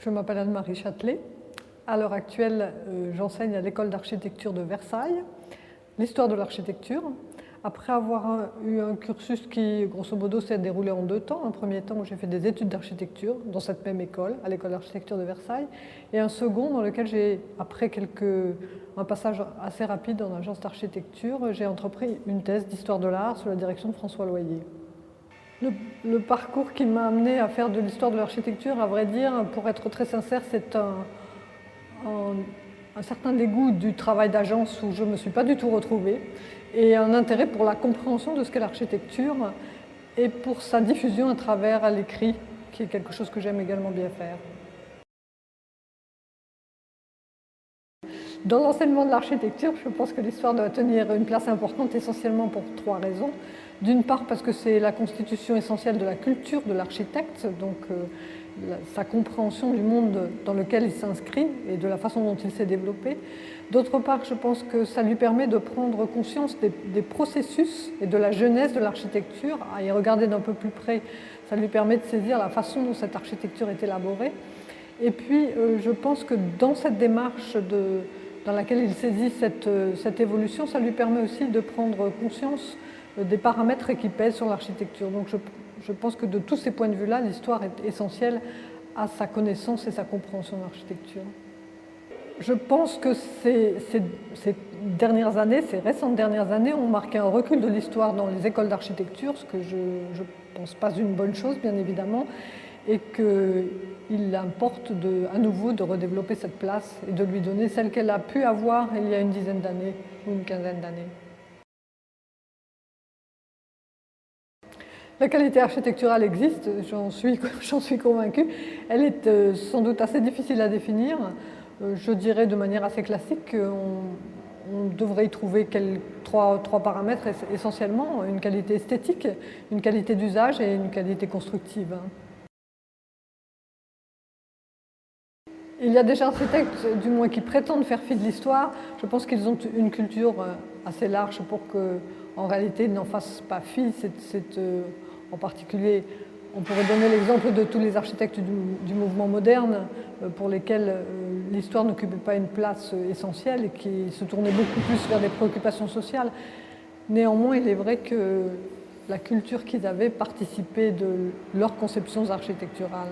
Je m'appelle Anne-Marie Châtelet. À l'heure actuelle, j'enseigne à l'école d'architecture de Versailles, l'histoire de l'architecture. Après avoir eu un cursus qui, grosso modo, s'est déroulé en 2 temps. Un premier temps où j'ai fait des études d'architecture dans cette même école, à l'école d'architecture de Versailles, et un second dans lequel j'ai, après un passage assez rapide en agence d'architecture, j'ai entrepris une thèse d'histoire de l'art sous la direction de François Loyer. Le parcours qui m'a amené à faire de l'histoire de l'architecture, à vrai dire, pour être très sincère, c'est un certain dégoût du travail d'agence où je ne me suis pas du tout retrouvée, et un intérêt pour la compréhension de ce qu'est l'architecture et pour sa diffusion à travers l'écrit, qui est quelque chose que j'aime également bien faire. Dans l'enseignement de l'architecture, je pense que l'histoire doit tenir une place importante essentiellement pour 3 raisons. D'une part parce que c'est la constitution essentielle de la culture de l'architecte, donc sa compréhension du monde dans lequel il s'inscrit et de la façon dont il s'est développé. D'autre part, je pense que ça lui permet de prendre conscience des processus et de la genèse de l'architecture. À y regarder d'un peu plus près, ça lui permet de saisir la façon dont cette architecture est élaborée. Et puis, je pense que dans cette démarche dans laquelle il saisit cette évolution, ça lui permet aussi de prendre conscience des paramètres qui pèsent sur l'architecture. Donc je pense que de tous ces points de vue-là, l'histoire est essentielle à sa connaissance et sa compréhension de l'architecture. Je pense que ces dernières années, ces récentes dernières années, ont marqué un recul de l'histoire dans les écoles d'architecture, ce que je ne pense pas une bonne chose, bien évidemment, et qu'il importe à nouveau de redévelopper cette place et de lui donner celle qu'elle a pu avoir il y a une dizaine d'années ou une quinzaine d'années. La qualité architecturale existe, j'en suis convaincue. Elle est sans doute assez difficile à définir. Je dirais de manière assez classique qu'on devrait y trouver trois paramètres essentiellement: une qualité esthétique, une qualité d'usage et une qualité constructive. Il y a des architectes, du moins, qui prétendent faire fi de l'histoire. Je pense qu'ils ont une culture assez large pour qu'en réalité, ils n'en fassent pas fi. En particulier, on pourrait donner l'exemple de tous les architectes du mouvement moderne pour lesquels l'histoire n'occupait pas une place essentielle et qui se tournaient beaucoup plus vers des préoccupations sociales. Néanmoins, il est vrai que la culture qu'ils avaient participait de leurs conceptions architecturales.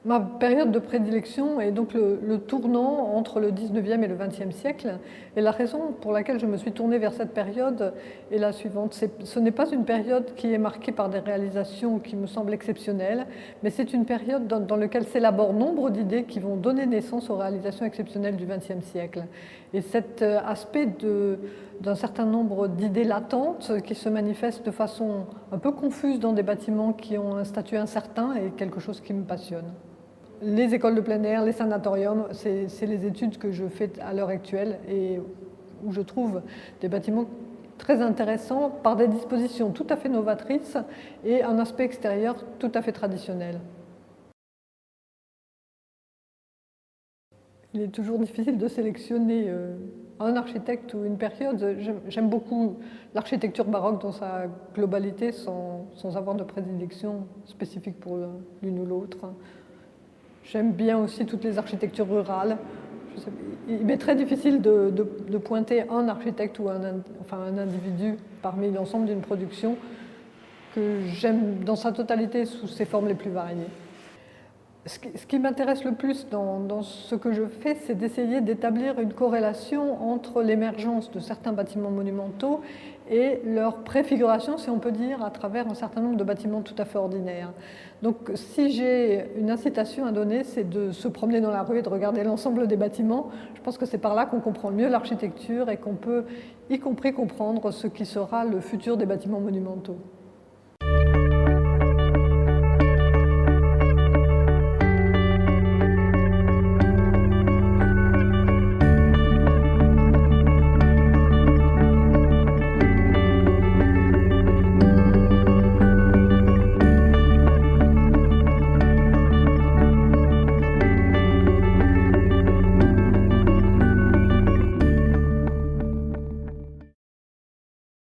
Ma période de prédilection est donc le tournant entre le 19e et le 20e siècle. Et la raison pour laquelle je me suis tournée vers cette période est la suivante. Ce n'est pas une période qui est marquée par des réalisations qui me semblent exceptionnelles, mais c'est une période dans laquelle s'élaborent nombre d'idées qui vont donner naissance aux réalisations exceptionnelles du 20e siècle. Et cet aspect d'un certain nombre d'idées latentes qui se manifestent de façon un peu confuse dans des bâtiments qui ont un statut incertain est quelque chose qui me passionne. Les écoles de plein air, les sanatoriums, c'est les études que je fais à l'heure actuelle et où je trouve des bâtiments très intéressants par des dispositions tout à fait novatrices et un aspect extérieur tout à fait traditionnel. Il est toujours difficile de sélectionner un architecte ou une période. J'aime beaucoup l'architecture baroque dans sa globalité sans avoir de prédilection spécifique pour l'une ou l'autre. J'aime bien aussi toutes les architectures rurales. Il m'est très difficile de pointer un architecte ou un individu parmi l'ensemble d'une production que j'aime dans sa totalité sous ses formes les plus variées. Ce qui m'intéresse le plus dans ce que je fais, c'est d'essayer d'établir une corrélation entre l'émergence de certains bâtiments monumentaux et leur préfiguration, si on peut dire, à travers un certain nombre de bâtiments tout à fait ordinaires. Donc si j'ai une incitation à donner, c'est de se promener dans la rue et de regarder l'ensemble des bâtiments. Je pense que c'est par là qu'on comprend mieux l'architecture et qu'on peut y compris comprendre ce qui sera le futur des bâtiments monumentaux.